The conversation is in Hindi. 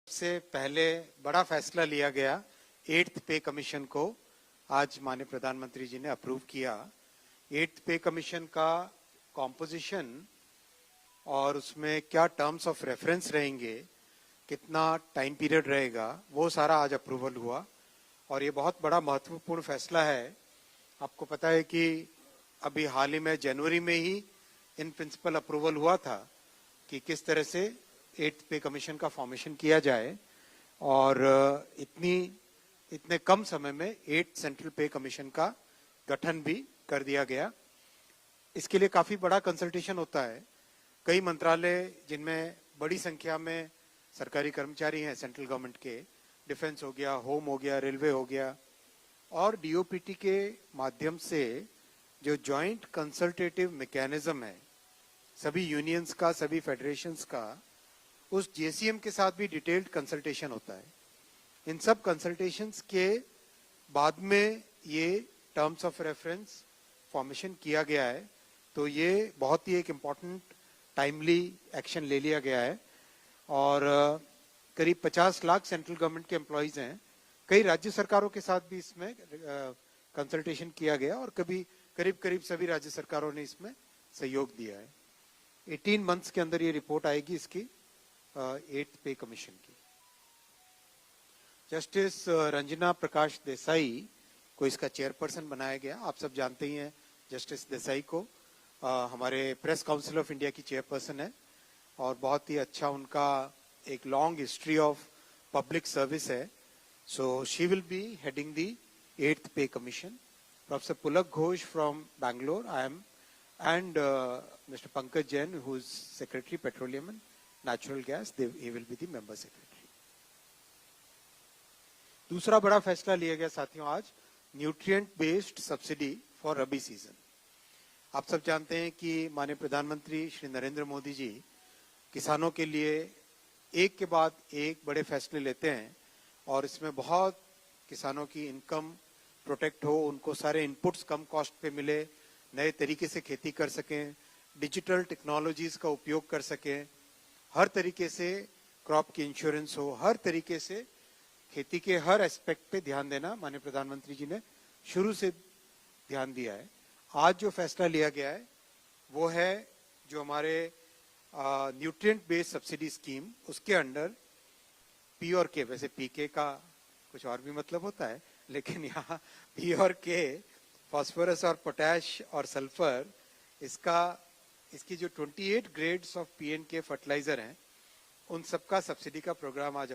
से पहले बड़ा फैसला लिया गया 8th पे कमीशन को आज माननीय प्रधानमंत्री जी ने अप्रूव किया। 8th पे कमीशन का कॉम्पोजिशन और उसमें क्या टर्म्स ऑफ रेफरेंस रहेंगे, कितना टाइम पीरियड रहेगा, वो सारा आज अप्रूवल हुआ और ये बहुत बड़ा महत्वपूर्ण फैसला है। आपको पता है कि अभी हाल ही में जनवरी में ही इन प्रिंसिपल अप्रूवल हुआ था कि किस तरह से 8th पे कमीशन का फॉर्मेशन किया जाए और इतने कम समय में 8 सेंट्रल पे कमीशन का गठन भी कर दिया गया। इसके लिए काफी बड़ा कंसल्टेशन होता है। कई मंत्रालय जिनमें बड़ी संख्या में सरकारी कर्मचारी हैं सेंट्रल गवर्नमेंट के, डिफेंस हो गया, होम हो गया, रेलवे हो गया, और डीओपीटी के माध्यम से जो जॉइंट कंसल्टेटिव मैकेनिज्म है सभी यूनियंस का, सभी फेडरेशंस का, उस जेसीएम के साथ भी डिटेल्ड कंसल्टेशन होता है। इन सब कंसल्टेशंस के बाद में ये टर्म्स ऑफ रेफरेंस फॉर्मेशन किया गया है, तो ये बहुत ही एक इम्पॉर्टेंट टाइमली एक्शन ले लिया गया है। और करीब 50 लाख सेंट्रल गवर्नमेंट के एम्प्लॉयज हैं। कई राज्य सरकारों के साथ भी इसमें कंसल्टेशन किया गया और करीब सभी राज्य सरकारों ने इसमें सहयोग दिया है। 18 मंथ्स के अंदर ये रिपोर्ट आएगी इसकी 8th पे कमीशन की। जस्टिस रंजना प्रकाश देसाई को इसका चेयरपर्सन बनाया गया। आप सब जानते ही हैं जस्टिस देसाई को, हमारे प्रेस काउंसिल ऑफ इंडिया की चेयरपर्सन है और बहुत ही अच्छा उनका एक long history of public service है। So she will be heading the 8th pay commission. Professor Pulak Ghosh from Bangalore, I M, and Mr. Pankaj Jain, who is Secretary Petroleum and Natural Gas, he will be the member secretary. दूसरा बड़ा फैसला लिया गया साथियों आज, nutrient based subsidy for rabi season. आप सब जानते हैं कि माननीय प्रधानमंत्री श्री नरेंद्र मोदी जी किसानों के लिए एक के बाद एक बड़े फैसले लेते हैं और इसमें बहुत किसानों की इनकम प्रोटेक्ट हो, उनको सारे इनपुट्स कम कॉस्ट पे मिले, नए तरीके से खेती कर सकें, डिजिटल टेक्नोलॉजीज का उपयोग कर सकें, हर तरीके से क्रॉप की इंश्योरेंस हो, हर तरीके से खेती के हर एस्पेक्ट पे ध्यान देना माननीय प्रधानमंत्री जी ने शुरू से ध्यान दिया है। आज जो फैसला लिया गया है वो है जो हमारे न्यूट्रिएंट बेस्ड सब्सिडी स्कीम, उसके अंडर पी और के, वैसे पीके का कुछ और भी मतलब होता है, लेकिन यहाँ पी और के, फास्फोरस और पोटैश और सल्फर, इसकी जो 28 ग्रेड्स ऑफ पीएनके फर्टिलाइजर हैं, उन सबका सब्सिडी का प्रोग्राम आज